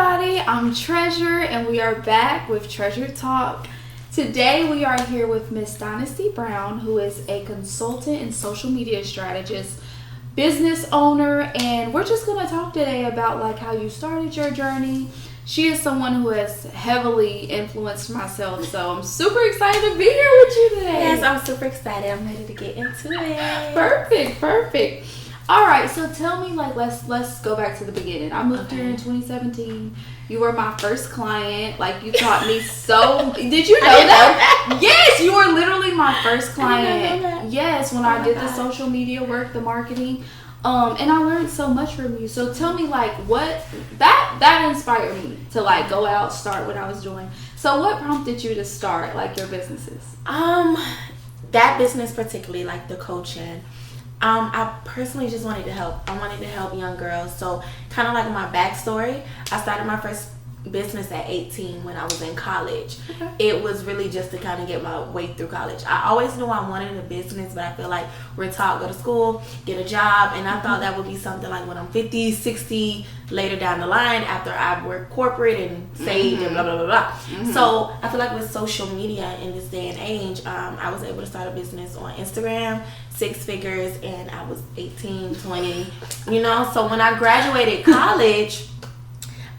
everybody, I'm Treasure and we are back with Treasure Talk. Today we are here with Miss Dinasty Brown, who is a consultant and social media strategist, business owner, and we're just going to talk today about like how you started your journey. She is someone who has heavily influenced myself, so I'm super excited to be here with you today. Yes, I'm super excited. I'm ready to get into it. Perfect. All right, so tell me, like, let's go back to the beginning. I moved here in 2017. You were my first client. Like, you taught me so. Did you know that? Yes, you were literally my first client. I didn't know that. Yes, when I did the social media work, the marketing, and I learned so much from you. So tell me, like, what that inspired me to like go out, start what I was doing. So what prompted you to start like your businesses? That business particularly, like the coaching. I personally just wanted to help. I wanted to help young girls. So kind of like my backstory, I started my first business at 18 when I was in college. Okay. It was really just to kind of get my way through college. I always knew I wanted a business, but I feel like we're taught go to school, get a job, and I thought that would be something like when I'm 50, 60, later down the line after I've worked corporate and saved and blah, blah, blah, blah. So I feel like with social media in this day and age, I was able to start a business on Instagram, 6 figures, and I was 18, 20, you know. So when I graduated college,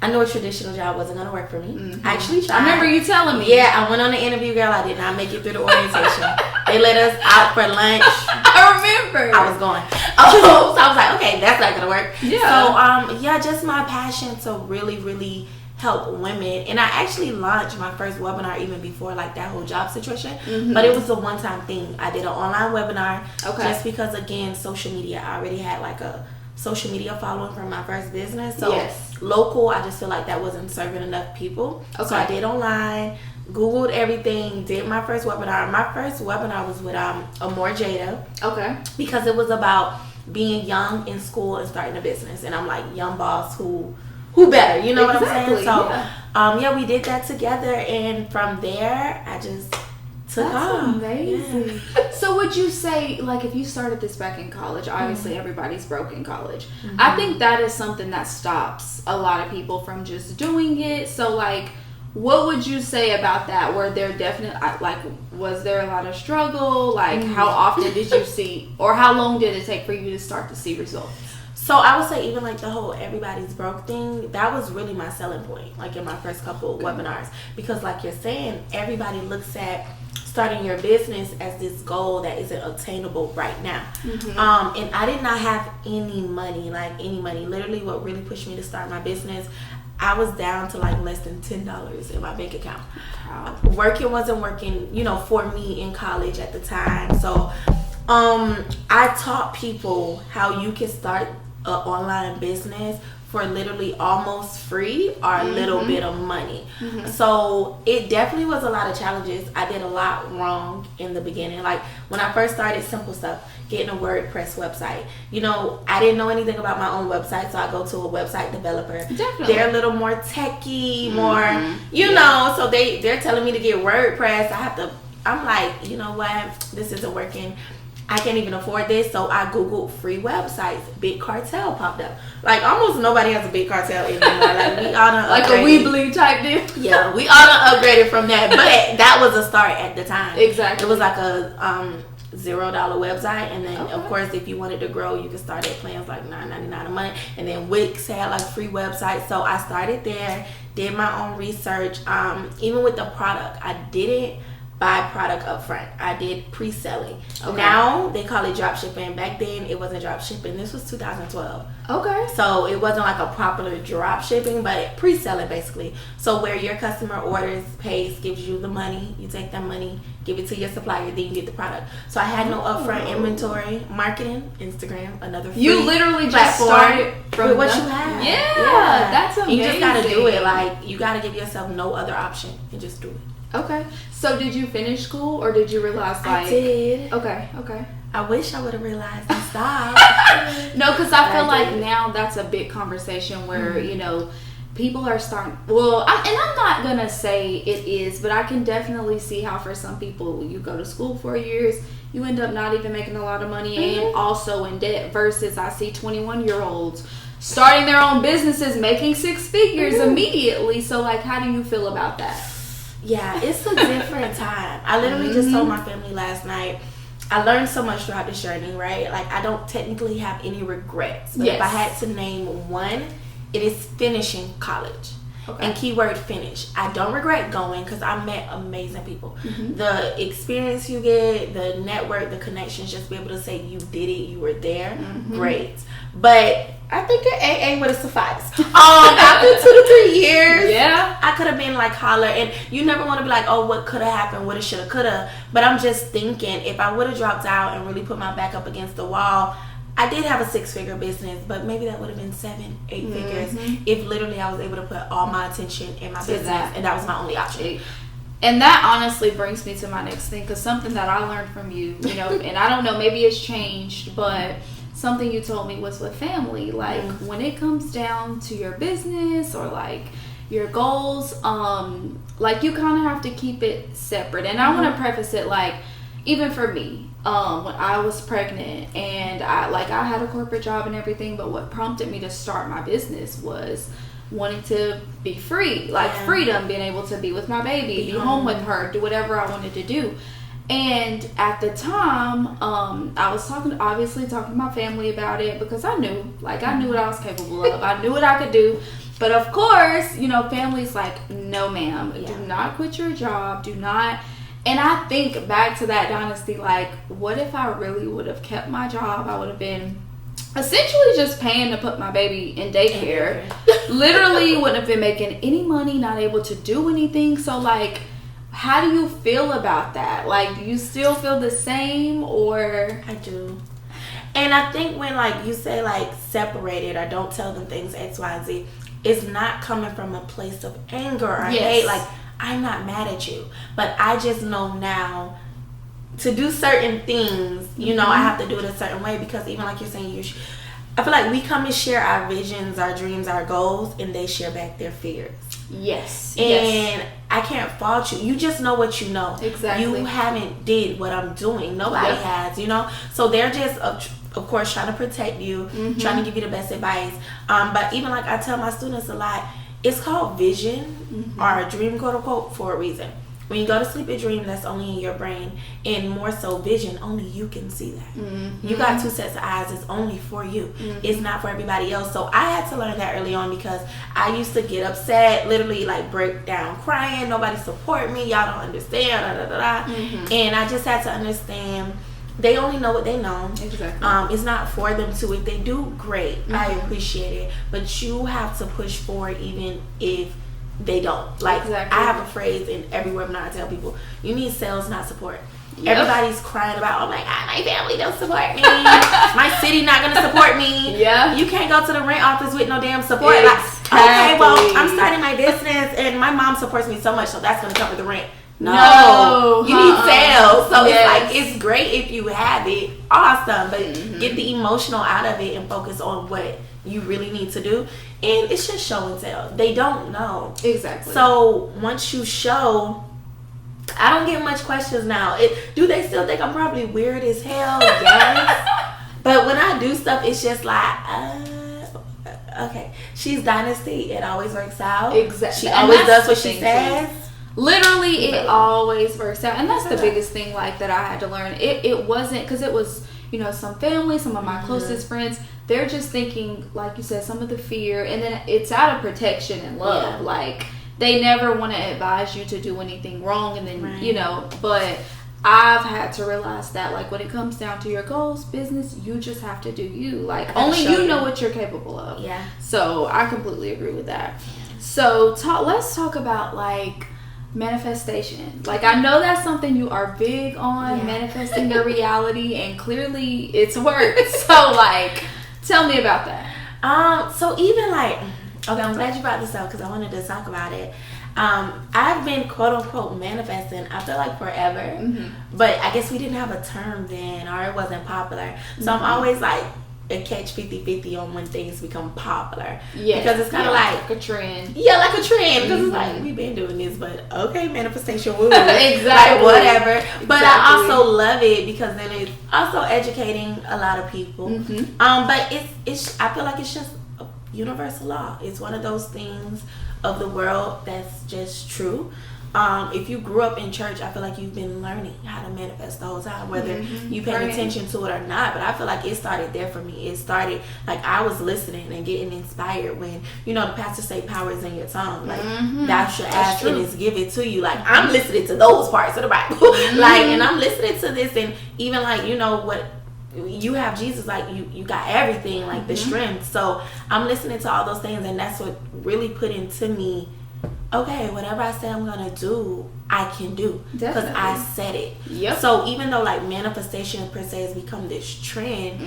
I knew a traditional job wasn't going to work for me. I actually tried. I remember you telling me. Yeah, I went on the interview, girl. I did not make it through the orientation. They let us out for lunch. I remember. I was going. So I was like, okay, that's not going to work. Yeah. So, just my passion to really help women. And I actually launched my first webinar even before like that whole job situation. But it was a one-time thing. I did an online webinar. Okay. Just because, again, social media, I already had like a social media following from my first business. So local, I just feel like that wasn't serving enough people. Okay. So I did online, Googled everything, did my first webinar. My first webinar was with Amor Jada. Okay. Because it was about being young in school and starting a business. And I'm like, young boss, who better? You know what I'm saying? So we did that together, and from there I just took off. Amazing. Yeah. So would you say, like, if you started this back in college, obviously everybody's broke in college. I think that is something that stops a lot of people from just doing it. So, like, what would you say about that? Were there definitely, like, was there a lot of struggle? Like, how often did you see, or how long did it take for you to start to see results? So I would say even like the whole everybody's broke thing, that was really my selling point, like in my first couple of webinars. Because like you're saying, everybody looks at starting your business as this goal that isn't attainable right now. And I did not have any money. Literally what really pushed me to start my business, I was down to like less than $10 in my bank account. Working wasn't working, for me in college at the time. So I taught people how you can start an online business for literally almost free or a little bit of money. So it definitely was a lot of challenges. I did a lot wrong in the beginning. Like when I first started, simple stuff, getting a WordPress website. I didn't know anything about my own website, so I go to a website developer. Definitely. They're a little more techie, more, so they're telling me to get WordPress. I'm like, you know what? This isn't working. I can't even afford this, so I Googled free websites. Big Cartel popped up. Like, almost nobody has a Big Cartel anymore. Like, we ought to like a Weebly type deal? Yeah, we ought to upgrade it from that. But that was a start at the time. Exactly. It was like a $0 website. And then, of course, if you wanted to grow, you could start at plans like $9.99 a month. And then Wix had, like, free websites. So I started there, did my own research. Even with the product, I didn't buy product up front. I did pre-selling. Okay. Now they call it drop shipping. Back then it wasn't drop shipping. This was 2012. Okay. So it wasn't like a popular drop shipping, but pre-selling basically. So where your customer orders, pays, gives you the money, you take that money, give it to your supplier, then you get the product. So I had no upfront inventory, marketing, Instagram, another free You literally just platform started from what you have. Yeah, that's amazing. You just gotta do it. Like, you gotta give yourself no other option and just do it. Okay. So did you finish school, or did you realize like... I did. Okay. I wish I would have realized and stopped. No, because I feel like now that's a big conversation where, people are starting... Well, and I'm not going to say it is, but I can definitely see how for some people, you go to school for years, you end up not even making a lot of money and also in debt, versus I see 21-year-olds starting their own businesses, making six figures immediately. So, like, how do you feel about that? Yeah, it's a different time. I literally just told my family last night, I learned so much throughout this journey, right? Like, I don't technically have any regrets. But if I had to name one, it is finishing college. Okay. And keyword finish. I don't regret going because I met amazing people. The experience you get, the network, the connections, just be able to say you did it, you were there, great. But I think your AA would have sufficed. After 2 to 3 years, I could have been like holler, and you never want to be like, oh, what could have happened, woulda, shoulda, coulda. But I'm just thinking, if I would have dropped out and really put my back up against the wall, I did have a 6-figure business, but maybe that would have been 7, 8 figures if literally I was able to put all my attention in my business, and that was my only option. And that honestly brings me to my next thing, because something that I learned from you, you know, and I don't know, maybe it's changed, but something you told me was with family. Like, when it comes down to your business or like your goals, like, you kind of have to keep it separate. And I want to preface it, like, even for me, when I was pregnant and I had a corporate job and everything, but what prompted me to start my business was wanting to be free, like freedom, being able to be with my baby, be home with her, do whatever I wanted to do. And at the time, I was talking to my family about it, because I knew what I was capable of. I knew what I could do. But of course, you know, family's like, no ma'am, do not quit your job, do not. And I think back to that, Dynasty, like, what if I really would have kept my job? I would have been essentially just paying to put my baby in daycare. Literally wouldn't have been making any money, not able to do anything. So, like, how do you feel about that? Like, do you still feel the same, or? I do. And I think when, like, you say, like, separated or don't tell them things X, Y, and Z, it's not coming from a place of anger or hate. Like, I'm not mad at you, but I just know now to do certain things, you know, I have to do it a certain way, because even like you're saying, I feel like we come and share our visions, our dreams, our goals, and they share back their fears. And I can't fault you. You just know what you know. Exactly. You haven't did what I'm doing. Nobody has, you know. So they're just, of course, trying to protect you, trying to give you the best advice. But even like I tell my students a lot, it's called vision or a dream, quote unquote, for a reason. When you go to sleep, a dream that's only in your brain, and more so vision, only you can see that. You got 2 sets of eyes. It's only for you. It's not for everybody else. So I had to learn that early on, because I used to get upset, literally like break down crying. Nobody support me. Y'all don't understand. And I just had to understand, they only know what they know. Exactly. It's not for them to. If they do, great. I appreciate it. But you have to push forward even if they don't. Like, I have a phrase in every webinar I tell people, you need sales, not support. Everybody's crying about, oh my God, my family don't support me. My city not going to support me. You can't go to the rent office with no damn support. Like, okay, well, I'm starting my business and my mom supports me so much, so that's going to cover the rent. No, you need sales. So it's like, it's great if you have it, awesome, but get the emotional out of it and focus on what you really need to do. And it's just show and tell. They don't know. Exactly. So once you show, I don't get much questions now. Do they still think I'm probably weird as hell? Yes. But when I do stuff, it's just like, okay, she's Dynasty. It always works out. Exactly. She always does what she says. Literally, it always works out. And that's the biggest thing, like, that I had to learn. It wasn't, because it was, you know, some family, some of my closest friends, they're just thinking, like you said, some of the fear, and then it's out of protection and love. Like, they never want to advise you to do anything wrong, and then, you know, but I've had to realize that, like, when it comes down to your goals, business, you just have to do you. Like, only you know what you're capable of. So I completely agree with that. So let's talk about, like, manifestation. Like, I know that's something you are big on, manifesting your reality, and clearly it's worked. So, like, tell me about that. So even like, okay, I'm glad you brought this up, because I wanted to talk about it. I've been quote unquote manifesting, I feel like forever, but I guess we didn't have a term then, or it wasn't popular. So I'm always like a catch 50-50 on when things become popular. Because it's kind of like a trend. Like a trend. Because it's like, we've been doing this, but okay, manifestation, woo. Exactly. Like, whatever. But I also love it, because then it's also educating a lot of people. But it's I feel like it's just universal law. It's one of those things of the world that's just true. If you grew up in church, I feel like you've been learning how to manifest the whole time, whether you paying attention to it or not. But I feel like it started there for me. It started like I was listening and getting inspired when, you know, the pastor say power is in your tongue. Like thou shalt ask and it's given to you. Like I'm listening to those parts of the Bible. Like, and I'm listening to this, and even like, you know what, you have Jesus, like you got everything, like the strength. So I'm listening to all those things, and that's what really put into me, okay, whatever I say I'm gonna do, I can do, because I said it. Yep. So even though like manifestation per se has become this trend,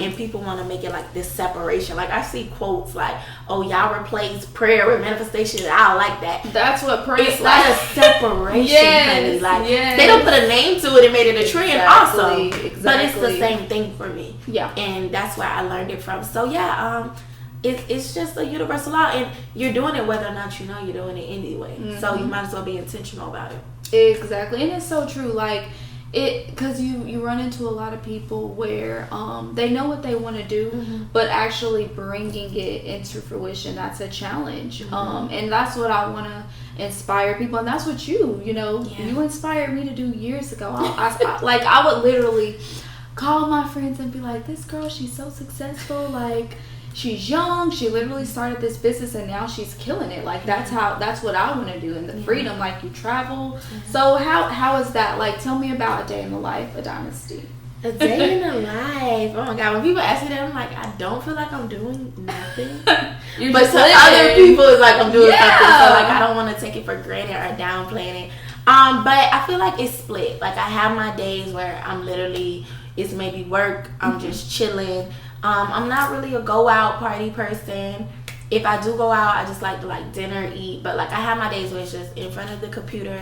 and people want to make it like this separation, like I see quotes like, "Oh, y'all replace prayer with manifestation." I don't like that. That's what prayer. It's like a separation, honey. Like they don't put a name to it and made it a trend, also. But it's the same thing for me. Yeah, and that's where I learned it from. So yeah, it's just a universal law, and you're doing it whether or not you know you're doing it anyway. So you might as well be intentional about it. Exactly, and it's so true. Like it, because you run into a lot of people where they know what they want to do, but actually bringing it into fruition, that's a challenge. And that's what I want to inspire people, and that's what you inspired me to do years ago. I would literally call my friends and be like, "This girl, she's so successful, like." She's young. She literally started this business and now she's killing it. Like that's what I want to do, and the freedom. Like you travel. So how is that? Like tell me about a day in the life of Dynasty. A day in the life. Oh my God! When people ask me that, I'm like, I don't feel like I'm doing nothing. But to other people, it's like I'm doing something. So like I don't want to take it for granted or downplaying it. But I feel like it's split. Like I have my days where I'm literally, it's maybe work. I'm just chilling. I'm not really a go out party person. If I do go out, I just like to like dinner, eat. But like I have my days where it's just in front of the computer,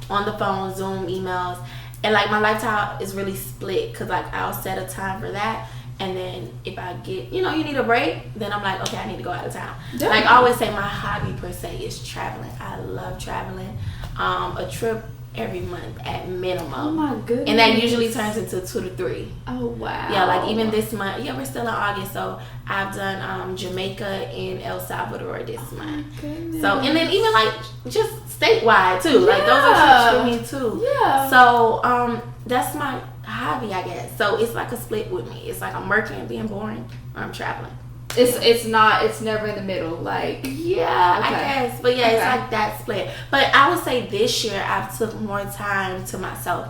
on the phone, Zoom, emails. And like my lifestyle is really split, because like I'll set a time for that. And then if I get, you need a break, then I'm like, okay, I need to go out of town. Definitely. Like I always say, my hobby per se is traveling. I love traveling. A trip every month at minimum. Oh my goodness. And that usually turns into 2 to 3. Oh wow. Yeah, like even this month, we're still in August, so I've done Jamaica and El Salvador this month. Goodness. So, and then even like just statewide too. Like those are trips for me too. Yeah. So that's my hobby, I guess. So it's like a split with me. It's like I'm working and being boring, or I'm traveling. It's never in the middle, like I guess, but it's like that split. But I would say this year I've took more time to myself,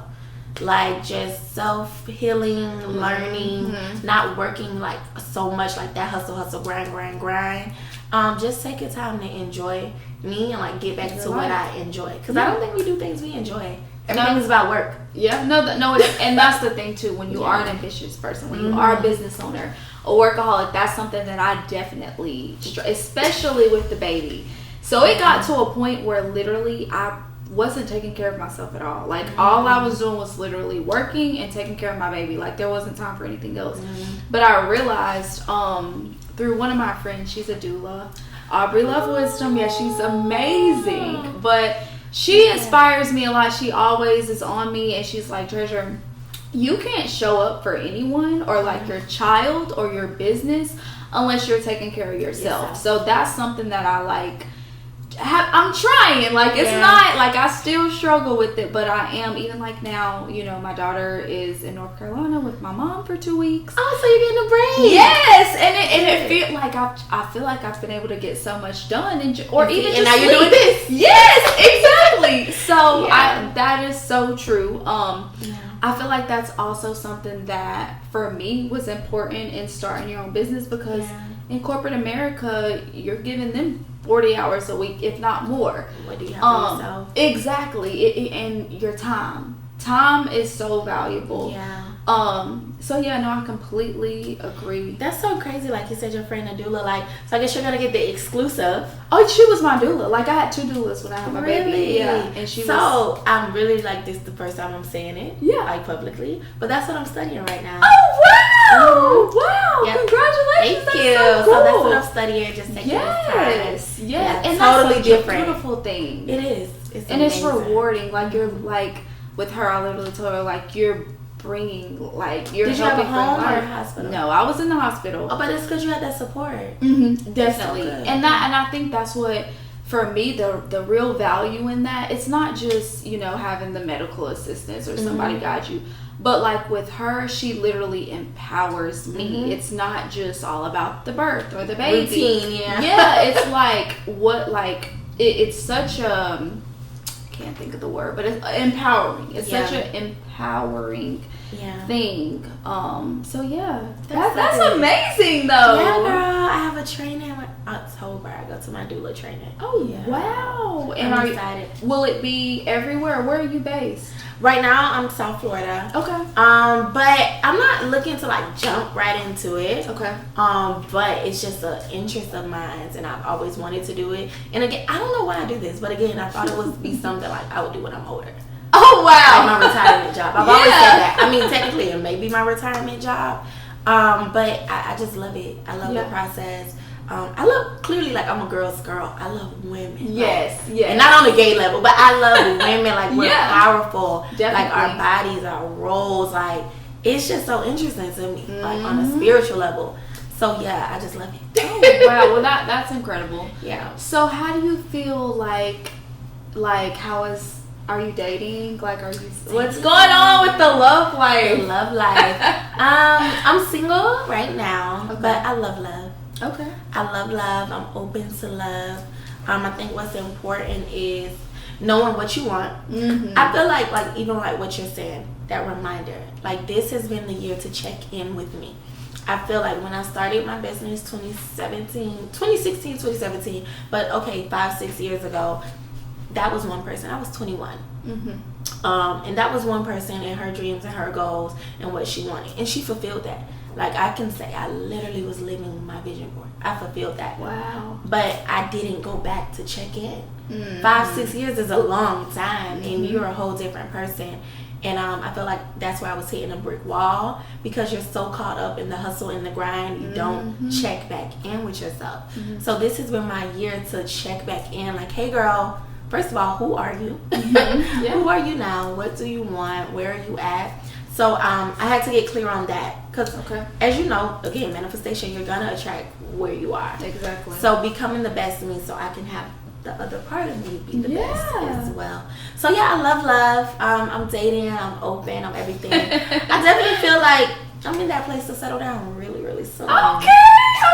like just self-healing, learning, not working like so much like that hustle, grind. Just taking time to enjoy me and like get back to what I enjoy, because I don't think we do things we enjoy. Everything is about work. Yeah, no, and that's the thing too. When you are an ambitious person, when you are a business owner, a workaholic, that's something that I definitely, especially with the baby. So it got to a point where literally I wasn't taking care of myself at all. Like all I was doing was literally working and taking care of my baby. Like there wasn't time for anything else. But I realized through one of my friends, she's a doula, Aubrey Love Wisdom. Yeah, she's amazing. But she inspires me a lot. She always is on me, and she's like, Treasure, you can't show up for anyone or like your child or your business unless you're taking care of yourself. So that's something that I like. I'm trying. Like it's not like I still struggle with it, but I am. Even like now, my daughter is in North Carolina with my mom for 2 weeks. Oh, so you're getting a break? Yes, and it feels like I feel like I've been able to get so much done, and now you're doing this. Yes, exactly. So that is so true. I feel like that's also something that for me was important in starting your own business, because in corporate America, you're giving them 40 hours a week, if not more. What do you have for yourself? Exactly. And your time. Time is so valuable. Yeah. So I completely agree. That's so crazy. Like you said, your friend a doula. Like, so I guess you're gonna get the exclusive. Oh, she was my doula. Like I had 2 doulas when I had my baby. Yeah. And I'm really like, this is the first time I'm saying it. Yeah. Like publicly. But that's what I'm studying right now. Oh wow! Wow! Yep. Congratulations! Thank you. So that's what I'm studying. Just taking this time. Yes. And totally that's different. A beautiful thing. It is. It's amazing. It's rewarding. Like you're like with her, I literally told her like you're bringing, like, you're Did you have a helping home bring or a life. hospital? No, I was in the hospital. Oh, but it's because you had that support. Definitely. So good. And I think that's what, for me, the real value in that, it's not just, you know, having the medical assistance or somebody guide you, but like with her, she literally empowers me. It's not just all about the birth or the baby. Routine, It's like it's such a, can't think of the word, but it's empowering. It's such an empowering thing. So that's amazing though. Yeah, girl, I have a training in October. I go to my doula training. Oh wow! And I'm excited. Will it be everywhere? Where are you based? Right now, I'm South Florida. Okay. But I'm not looking to like jump right into it. Okay. But it's just an interest of mine, and I've always wanted to do it. And again, I don't know why I do this, but again, I thought it would be something like I would do when I'm older. Oh wow! Like my retirement job. I've always said that. I mean, technically, it may be my retirement job. But I just love it. I love the process. I love, clearly, like, I'm a girl's girl. I love women. Yes. And not on a gay level, but I love women. Like, we're powerful. Definitely. Like, our bodies, our roles. Like, it's just so interesting to me, like, on a spiritual level. So, yeah, I just love it. Oh, wow. Well, that's incredible. Yeah. So, how do you feel like, are you dating? Like, what's going on with the love life? The love life. I'm single right now, but I love love. Okay. I love love. I'm open to love. I think what's important is knowing what you want. I feel like even like what you're saying, that reminder, like this has been the year to check in with me. I feel like when I started my business 2017, but okay, 5-6 years ago, that was one person. I was 21. And that was one person and her dreams and her goals and what she wanted. And she fulfilled that. Like, I can say I literally was living my vision board. I fulfilled that. Wow. But I didn't go back to check in. 5-6 years is a long time, and you're a whole different person. And I feel like that's why I was hitting a brick wall, because you're so caught up in the hustle and the grind, you don't check back in with yourself. So this has been my year to check back in. Like, hey, girl, first of all, who are you? Who are you now? What do you want? Where are you at? So I had to get clear on that, because as you know, again, manifestation, you're gonna attract where you are. Exactly. So becoming the best of me, so I can have the other part of me be the best as well. So yeah, I love love. I'm dating. I'm open. I'm everything. I definitely feel like I'm in that place to settle down really, really soon. Okay.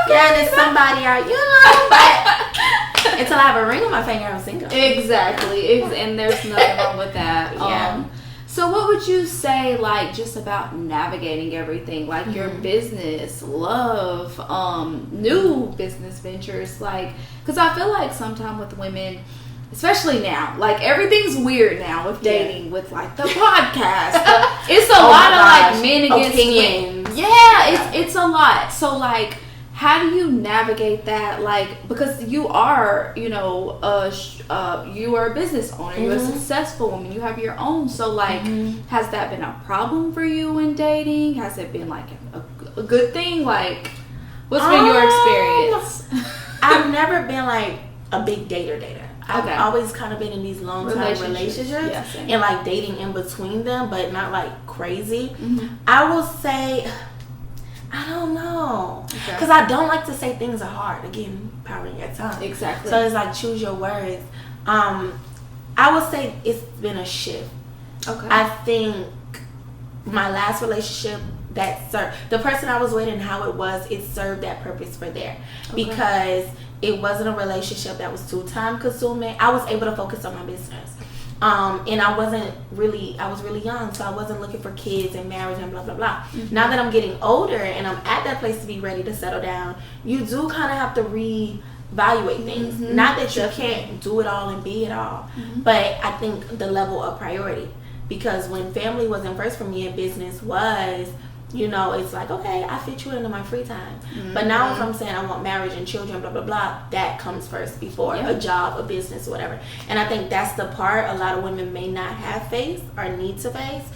Yeah, there's somebody out, you know, but until I have a ring on my finger, I'm single. Exactly. And there's nothing wrong with that. Yeah. So what would you say, like, just about navigating everything, like your business, love, new business ventures, like, because I feel like sometimes with women, especially now, like, everything's weird now with dating, with, like, the podcast. It's a lot of, like, men against opinions. men. Yeah, it's a lot. So, like, how do you navigate that? Like, because you are, you know, you are a business owner. You're a successful woman. You have your own. So, like, has that been a problem for you in dating? Has it been, like, a good thing? Like, what's been your experience? I've never been, like, a big dater. I've always kind of been in these long-term relationships and, like, dating in between them, but not, like, crazy. I will say, I don't know, because I don't like to say things are hard. Again, powering your tongue. Exactly. So it's like, choose your words. I would say it's been a shift. I think my last relationship, the person I was with and how it served that purpose for there, because it wasn't a relationship that was too time consuming. I was able to focus on my business. And I was really young, so I wasn't looking for kids and marriage and blah, blah, blah. Now that I'm getting older and I'm at that place to be ready to settle down, you do kind of have to reevaluate things. Not that you can't do it all and be it all, but I think the level of priority. Because when family wasn't first for me and business was, you know, it's like, okay, I fit you into my free time. But now if I'm saying I want marriage and children, blah, blah, blah, that comes first before a job, a business, whatever. And I think that's the part a lot of women may not have faced or need to face,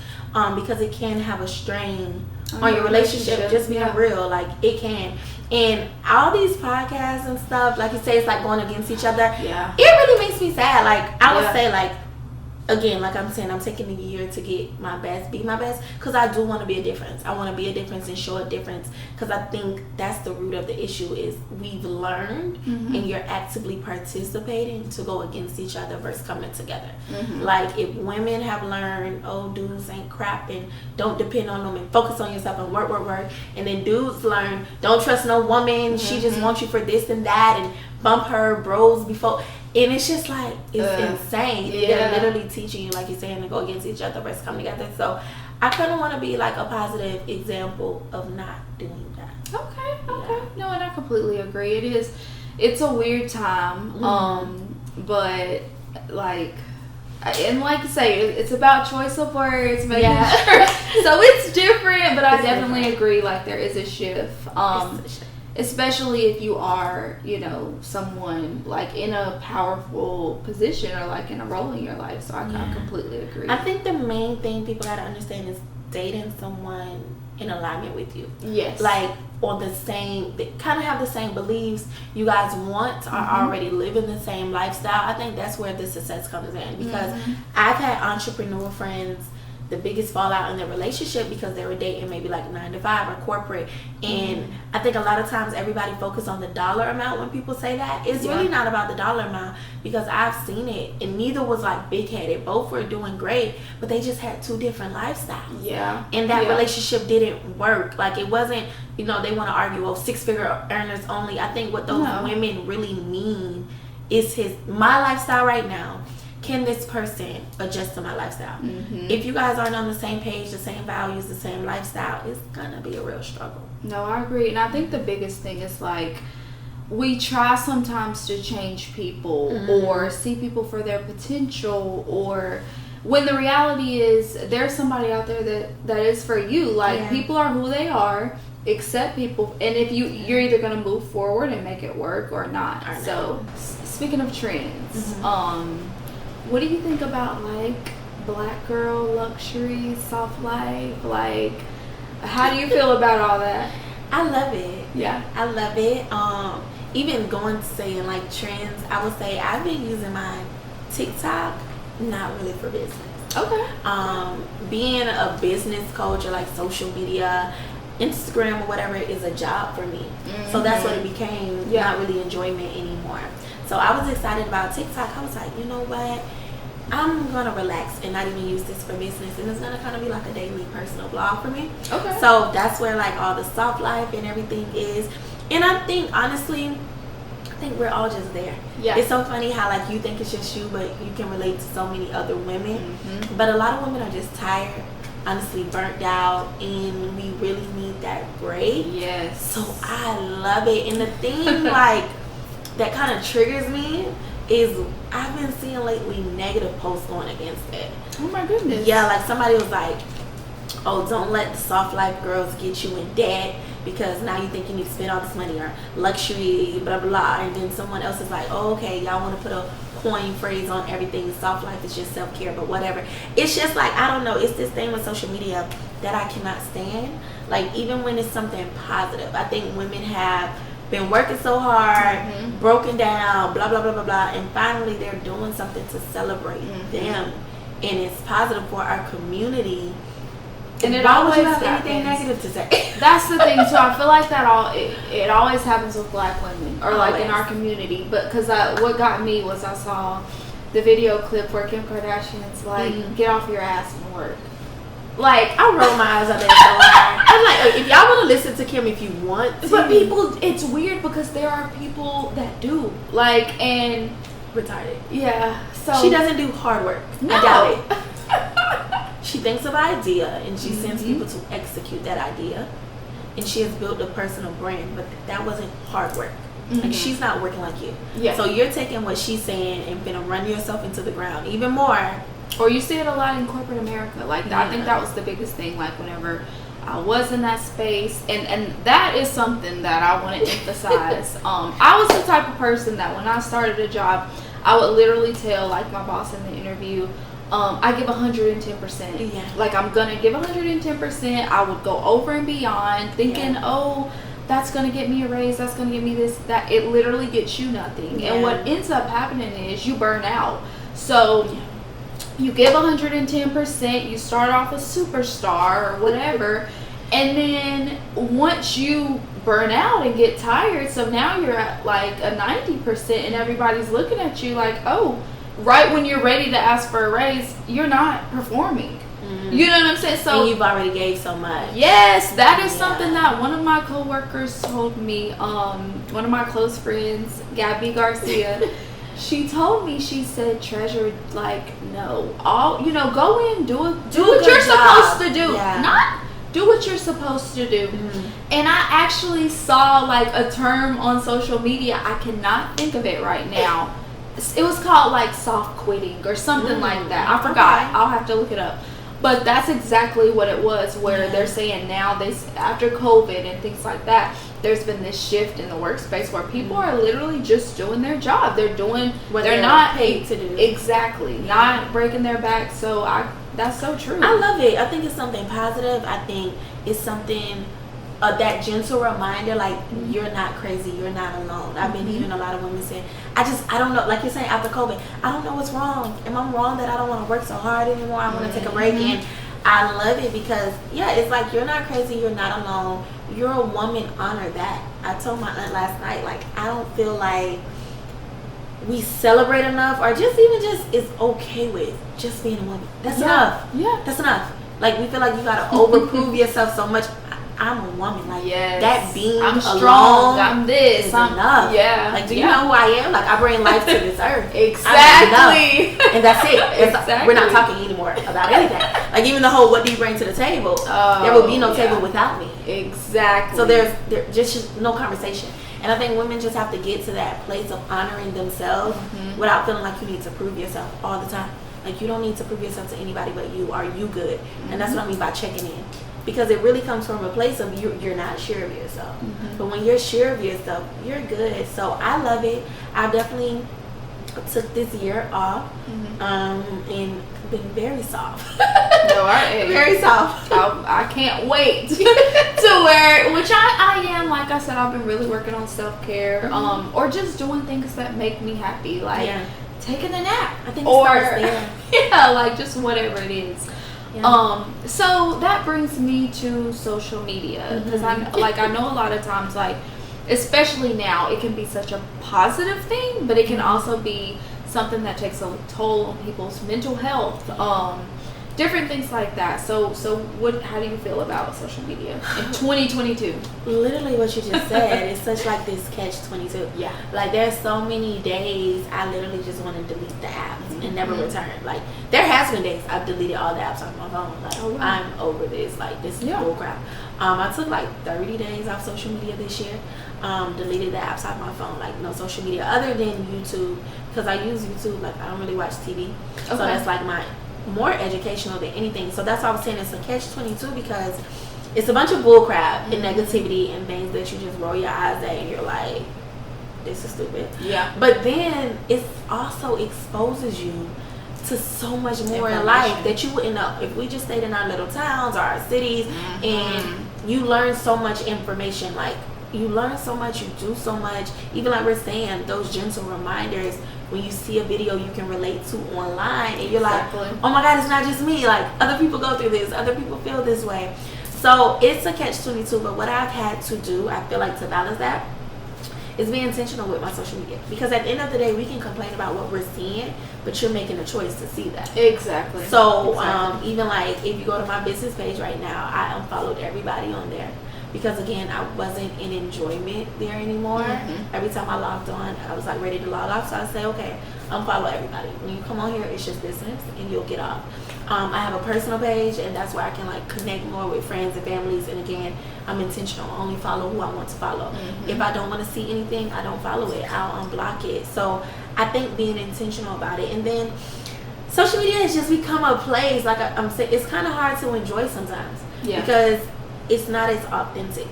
because it can have a strain on your relationship, just being real. Like, it can. And all these podcasts and stuff, like you say, it's like going against each other. It really makes me sad. Like, I would say, like, again, like I'm saying, I'm taking a year to get my best, be my best, because I do want to be a difference. I want to be a difference and show a difference, because I think that's the root of the issue is we've learned and you're actively participating to go against each other versus coming together. Like if women have learned, oh, dudes ain't crap and don't depend on them and focus on yourself and work, and then dudes learn, don't trust no woman, she just wants you for this and that, and bump her bros before. And it's just like, it's insane. They're literally teaching you, like you're saying, to go against each other versus come together. So I kind of want to be like a positive example of not doing that. Okay. No, and I completely agree. It's a weird time. But like, and like you say, it's about choice of words, making sure. So it's different, but I definitely agree. Like there is a shift. Especially if you are, you know, someone like in a powerful position or like in a role in your life. So I completely agree. I think the main thing people gotta understand is dating someone in alignment with you. Yes. Like on the same, they kind of have the same beliefs you guys want, are already living the same lifestyle. I think that's where the success comes in, because I've had entrepreneur friends, the biggest fallout in their relationship because they were dating maybe like 9 to 5 or corporate, and I think a lot of times everybody focus on the dollar amount when people say that. It's really not about the dollar amount, because I've seen it, and neither was like big headed. Both were doing great, but they just had two different lifestyles. And that relationship didn't work. Like it wasn't, you know, they want to argue, oh, 6-figure earners only. I think what those women really mean is my lifestyle right now. Can this person adjust to my lifestyle? If you guys aren't on the same page, the same values, the same lifestyle, it's gonna be a real struggle. No, I agree. And I think the biggest thing is like, we try sometimes to change people or see people for their potential, or when the reality is there's somebody out there that is for you. Like people are who they are. Accept people, and if you're either going to move forward and make it work or not. So speaking of trends, what do you think about like black girl luxury, soft life? Like, how do you feel about all that? I love it. I love it. Even going to saying like trends, I would say I've been using my TikTok not really for business. Being a business coach or like social media, Instagram or whatever is a job for me. So that's what it became, not really enjoyment anymore. So I was excited about TikTok. I was like, you know what? I'm going to relax and not even use this for business. And it's going to kind of be like a daily personal blog for me. So that's where like all the soft life and everything is. And I think, honestly, I think we're all just there. It's so funny how like you think it's just you, but you can relate to so many other women. But a lot of women are just tired, honestly burnt out, and we really need that break. So I love it. And the thing like that kind of triggers me is I've been seeing lately negative posts going against it. Oh my goodness. Like somebody was like, oh, don't let the soft life girls get you in debt because now you think you need to spend all this money, or luxury, blah blah. And then someone else is like, oh, okay, y'all want to put a coin phrase on everything. Soft life is just self-care, but whatever. It's just like, I don't know, it's this thing with social media that I cannot stand. Like even when it's something positive, I think women have been working so hard, broken down, blah blah blah blah blah, and finally they're doing something to celebrate them, and it's positive for our community. And it why always would you have happens. anything negative to say? That's the thing too. I feel like that it always happens with black women, or like in our community. But because what got me was I saw the video clip where Kim Kardashian's like, get off your ass and work. Like, I roll my eyes at that. I'm like, if y'all want to listen to Kim if you want to. But people, it's weird because there are people that do. Like, and retarded. So she doesn't do hard work. No. I doubt it. She thinks of an idea and she sends people to execute that idea. And she has built a personal brand, but that wasn't hard work. Like, she's not working like you. So you're taking what she's saying and gonna run yourself into the ground even more. Or you see it a lot in corporate America. Like, I think that was the biggest thing. Like, whenever I was in that space, and that is something that I want to emphasize. I was the type of person that when I started a job, I would literally tell like my boss in the interview, I give 110%. Like, I'm gonna give 110%. I would go over and beyond, thinking, oh, that's gonna get me a raise, that's gonna get me this, that. It literally gets you nothing. And what ends up happening is you burn out. So you give 110%, you start off a superstar or whatever, and then once you burn out and get tired, so now you're at like a 90% and everybody's looking at you like, oh, right when you're ready to ask for a raise, you're not performing. You know what I'm saying? So and you've already gave so much. Yes, that is something that one of my coworkers told me. One of my close friends, Gabby Garcia, she told me, she said, Treasure, like, no, go in, do what you're supposed to do. Yeah. Not do what you're supposed to do. And I actually saw like a term on social media. I cannot think of it right now. It was called like soft quitting or something like that. I forgot. Okay. I'll have to look it up. But that's exactly what it was, where they're saying now, after COVID and things like that, there's been this shift in the workspace where people are literally just doing their job. They're doing what they're not paid to do. Exactly. Not breaking their back. So that's so true. I love it. I think it's something positive. I think it's something, that gentle reminder, like, you're not crazy, you're not alone. I've been hearing a lot of women say, I don't know, like you're saying, after COVID, I don't know what's wrong. Am I wrong that I don't want to work so hard anymore? I want to take a break. And I love it because, it's like, you're not crazy, you're not alone. You're a woman, honor that. I told my aunt last night, like, I don't feel like we celebrate enough, or just is okay with just being a woman. That's enough. Yeah. That's enough. Like, we feel like you got to overprove yourself so much. I'm a woman. Like, that being I'm strong. alone I'm this. is enough. Yeah. Like, do you know who I am? Like, I bring life to this earth. Exactly. And that's it. Exactly. We're not talking anymore about anything. Like, even the whole what do you bring to the table? There would be no table without me. Exactly. So there's just no conversation. And I think women just have to get to that place of honoring themselves without feeling like you need to prove yourself all the time. Like, you don't need to prove yourself to anybody but you. Are you good? And that's what I mean by checking in. Because it really comes from a place of you're not sure of yourself. But when you're sure of yourself, you're good. So I love it. I definitely took this year off and been very soft. Very soft. I can't wait to wear, which I am. Like I said, I've been really working on self-care, or just doing things that make me happy, like taking a nap. I think it starts there. Like just whatever it is. Yeah. So that brings me to social media, because I know a lot of times, like, especially now, it can be such a positive thing, but it can also be something that takes a toll on people's mental health, different things like that. So how do you feel about social media in 2022? Literally what you just said. It's such like this catch-22. Yeah. Like, there's so many days I literally just want to delete the apps and never return. Like, there has been days I've deleted all the apps on my phone. Like, I'm over this. Like, this is bull crap. I took like 30 days off social media this year. Deleted the apps off my phone. Like, no social media other than YouTube, because I use YouTube. Like, I don't really watch TV. So that's like my more educational than anything. So that's why I was saying it's a catch-22, because it's a bunch of bull crap and negativity and things that you just roll your eyes at and you're like, this is stupid. Yeah. But then it also exposes you to so much more in life that you wouldn't know if we just stayed in our little towns or our cities. And you learn so much information. Like, you learn so much, you do so much. Even like we're saying, those gentle reminders when you see a video you can relate to online, and you're like, oh my God, it's not just me. Like, other people go through this, other people feel this way. So it's a catch-22. But what I've had to do, I feel like, to balance that, is be intentional with my social media. Because at the end of the day, we can complain about what we're seeing, but you're making a choice to see that. Exactly. So even like, if you go to my business page right now, I unfollowed everybody on there. Because again, I wasn't in enjoyment there anymore. Every time I logged on, I was like ready to log off. So I say, okay, unfollow everybody. When you come on here, it's just business, and you'll get off. I have a personal page, and that's where I can like connect more with friends and families. And again, I'm intentional. I only follow who I want to follow. If I don't want to see anything, I don't follow it. I'll unblock it. So I think being intentional about it. And then social media has just become a place, like I'm saying, it's kind of hard to enjoy sometimes. Because it's not as authentic.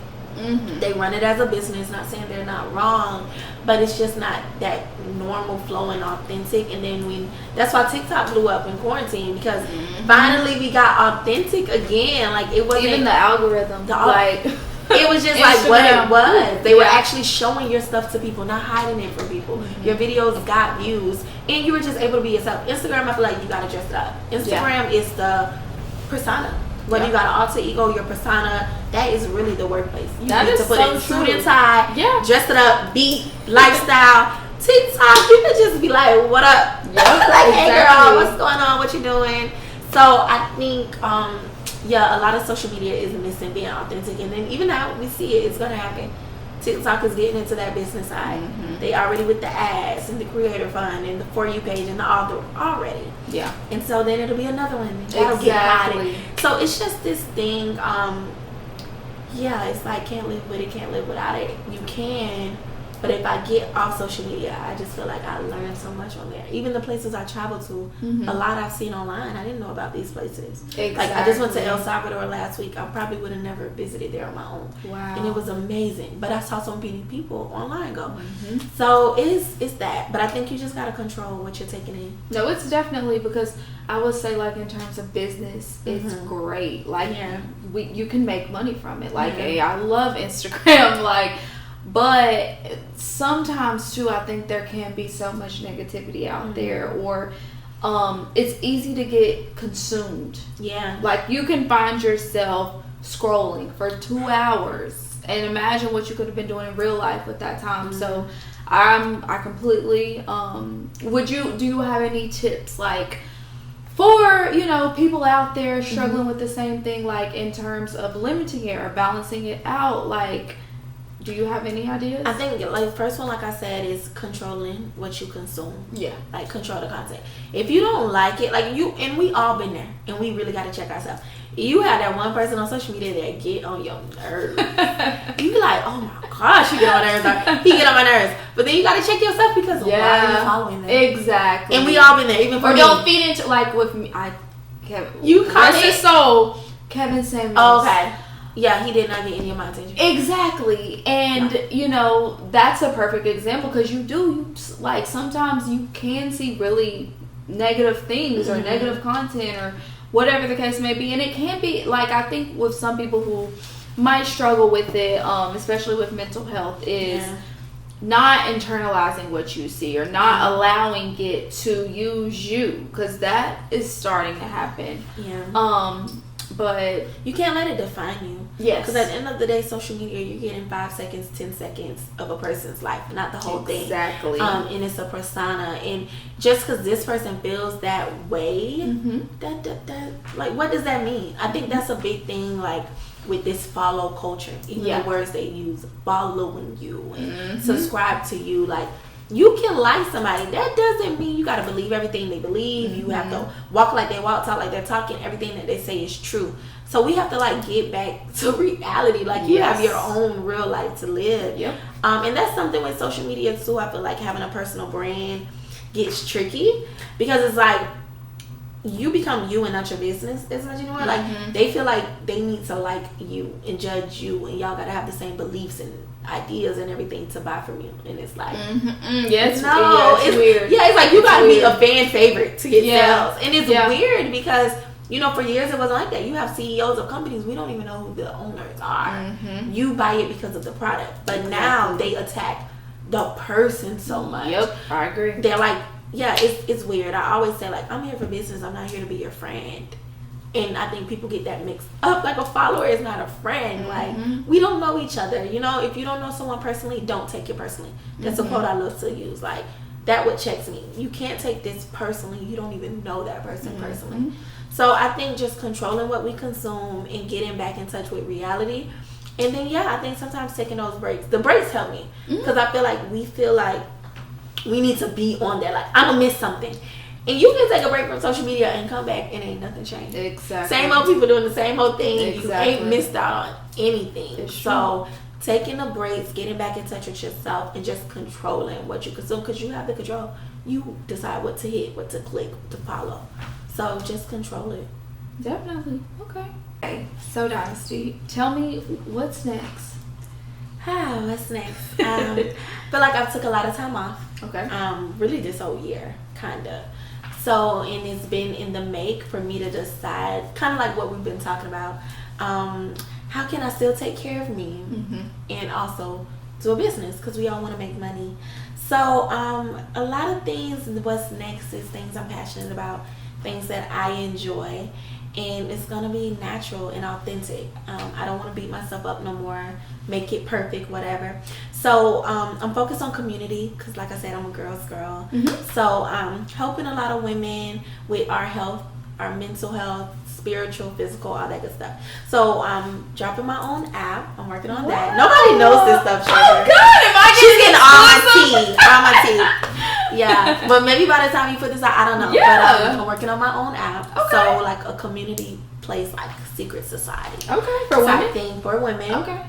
They run it as a business, not saying they're not wrong, but it's just not that normal, flowing, authentic. And then that's why TikTok blew up in quarantine, because finally we got authentic again. Like, it wasn't even the algorithm. It was just like what it was. They were actually showing your stuff to people, not hiding it from people. Mm-hmm. Your videos got views, and you were just able to be yourself. Instagram, I feel like you gotta dress it up. Instagram is the persona. When you got an alter ego, your persona, that is really the workplace. You need to put in suit and tie, dress it up, beat, lifestyle. TikTok, you could just be like, what up? Like, hey girl, what's going on? What you doing? So I think, a lot of social media is missing being authentic. And then even now we see it, it's going to happen. TikTok is getting into that business side. Mm-hmm. They already with the ads and the creator fund and the For You page and the author already. Yeah. And so then it'll be another one. That'll get hot. So it's just this thing, it's like can't live with it, can't live without it. You can. But if I get off social media, I just feel like I learned so much on there. Even the places I travel to, a lot I've seen online, I didn't know about these places. Exactly. Like I just went to El Salvador last week. I probably would have never visited there on my own. Wow. And it was amazing. But I saw so many people online go. Mm-hmm. So it's that. But I think you just got to control what you're taking in. No, it's definitely, because I would say, like, in terms of business, it's great. Like, you can make money from it. Like, hey, I love Instagram. Like, but sometimes too, I think there can be so much negativity out there, or it's easy to get consumed. Yeah, like you can find yourself scrolling for 2 hours, and imagine what you could have been doing in real life with that time. So I completely do you have any tips, like, for people out there struggling with the same thing, like in terms of limiting it or balancing it out? Like, do you have any ideas? I think, like, first one, like I said, is controlling what you consume. Yeah. Like, control the content. If you don't like it, like and we all been there, and we really got to check ourselves. You have that one person on social media that get on your nerves. You be like, oh my gosh, he get on my nerves. Or he get on my nerves. But then you got to check yourself, because why are you following them? Exactly. And we all been there, even for me. Or don't feed into, like, with me. Kevin Samuels. Oh, okay. Yeah, he did not get any of my attention. Exactly. And, that's a perfect example, because like, sometimes you can see really negative things or negative content or whatever the case may be. And it can be, like, I think with some people who might struggle with it, especially with mental health, is not internalizing what you see or not allowing it to use you, because that is starting to happen. Yeah. But you can't let it define you. Yes. Because at the end of the day, social media, you're getting 5 seconds, 10 seconds of a person's life, not the whole thing. Exactly. And it's a persona. And just because this person feels that way, that like, what does that mean? I think that's a big thing, like, with this follow culture. Even the words they use, following you and subscribe to you. Like, you can like somebody. That doesn't mean you got to believe everything they believe. You have to walk like they walk, talk like they're talking. Everything that they say is true. So we have to, like, get back to reality. Like, you have your own real life to live. Yep. And that's something with social media too. I feel like having a personal brand gets tricky, because it's like you become you and not your business as much anymore. Like, they feel like they need to like you and judge you, and y'all got to have the same beliefs and ideas and everything to buy from you. And it's like, it's weird. Yeah, it's like you gotta be a fan favorite to get sales. And it's weird because, for years it wasn't like that. You have CEOs of companies, we don't even know who the owners are. You buy it because of the product. But now they attack the person so much. Yep, I agree. They're like, it's weird. I always say, like, I'm here for business, I'm not here to be your friend. And I think people get that mixed up. Like, a follower is not a friend. Like, we don't know each other. If you don't know someone personally, don't take it personally. That's a quote I love to use. Like, that what checks me. You can't take this personally. You don't even know that person personally. So I think just controlling what we consume and getting back in touch with reality. And then, I think sometimes taking those breaks. The breaks help me. Because I feel like we feel like we need to be on there. Like, I'm going to miss something. And you can take a break from social media and come back and ain't nothing changed. Exactly. Same old people doing the same old thing. Exactly. You ain't missed out on anything. So taking the breaks, getting back in touch with yourself, and just controlling what you consume, because you have the control. You decide what to hit, what to click, what to follow. So just control it. Definitely. Okay. So, Dynasty, tell me what's next. What's next? I feel like I took a lot of time off. Okay. Really this whole year, kind of. So, and it's been in the make for me to decide, kind of like what we've been talking about, how can I still take care of me and also do a business, because we all want to make money. So a lot of things, what's next is things I'm passionate about, things that I enjoy, and it's going to be natural and authentic. I don't want to beat myself up no more, make it perfect, whatever. So I'm focused on community, because like I said, I'm a girl's girl. So helping a lot of women with our health, our mental health, spiritual, physical, all that good stuff. So dropping my own app. I'm working on that. Nobody knows this stuff. Oh, good. Am I She's getting all my tea. Yeah, but maybe by the time you put this out, I don't know. Yeah. But I'm working on my own app. Okay. So like a community place, like secret society. Okay, for women. Thing for women. Okay.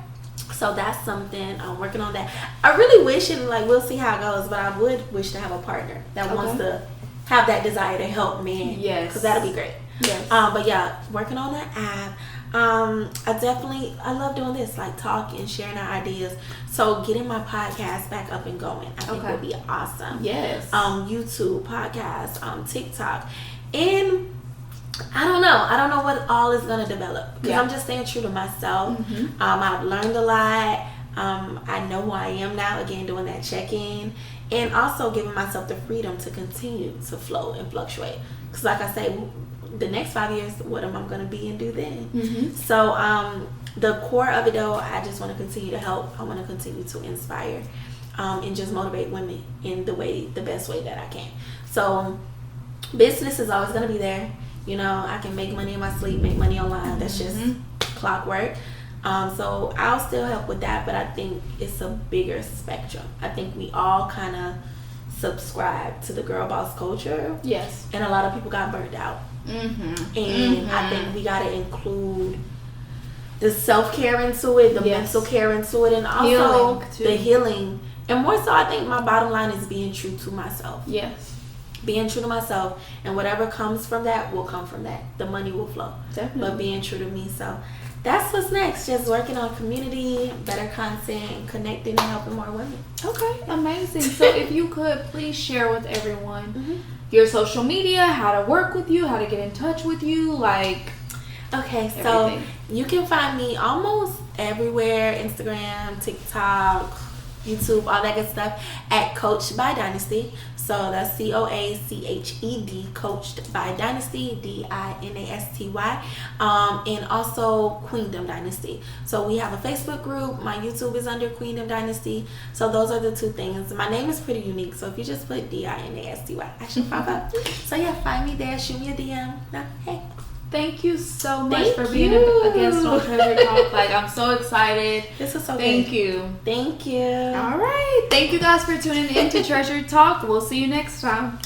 So that's something I'm working on that. I really wish, and like we'll see how it goes, but I would wish to have a partner that wants to have that desire to help men. Yes. Because that'll be great. Yes. But yeah, working on that app. I love doing this, like talking, sharing our ideas. So getting my podcast back up and going, I think would be awesome. Yes. YouTube, podcast, TikTok, and I don't know what all is gonna develop, because I'm just staying true to myself. I've learned a lot. I know who I am now. Again, doing that check-in, and also giving myself the freedom to continue to flow and fluctuate. Because, like I say, the next 5 years, what am I going to be and do then? So the core of it, though, I just want to continue to help. I want to continue to inspire and just motivate women in the best way that I can. So business is always going to be there. You know, I can make money in my sleep, make money online. That's just clockwork. So I'll still help with that, but I think it's a bigger spectrum. I think we all kind of subscribe to the girl boss culture. Yes. And a lot of people got burnt out. And I think we got to include the self-care into it, the mental care into it, and also the healing. And more so, I think my bottom line is being true to myself. Yes. Being true to myself, and whatever comes from that will come from that. The money will flow. Definitely. But being true to me. So that's what's next. Just working on community, better content, and connecting and helping more women. Okay, amazing. So if you could please share with everyone your social media, how to work with you, how to get in touch with you, like so you can find me almost everywhere: Instagram, TikTok, YouTube, all that good stuff, at Coached by Dinasty. So that's COACHED, Coached by Dinasty, DINASTY, and also Queendom Dynasty. So we have a Facebook group. My YouTube is under Queendom Dynasty. So those are the two things. My name is pretty unique, so if you just put DINASTY, I should pop up. So yeah, find me there, shoot me a DM. Hey. Thank you so much for being a guest on Treasure Talk. Like, I'm so excited. This is so good. Thank you. Thank you. All right. Thank you guys for tuning in to Treasure Talk. We'll see you next time.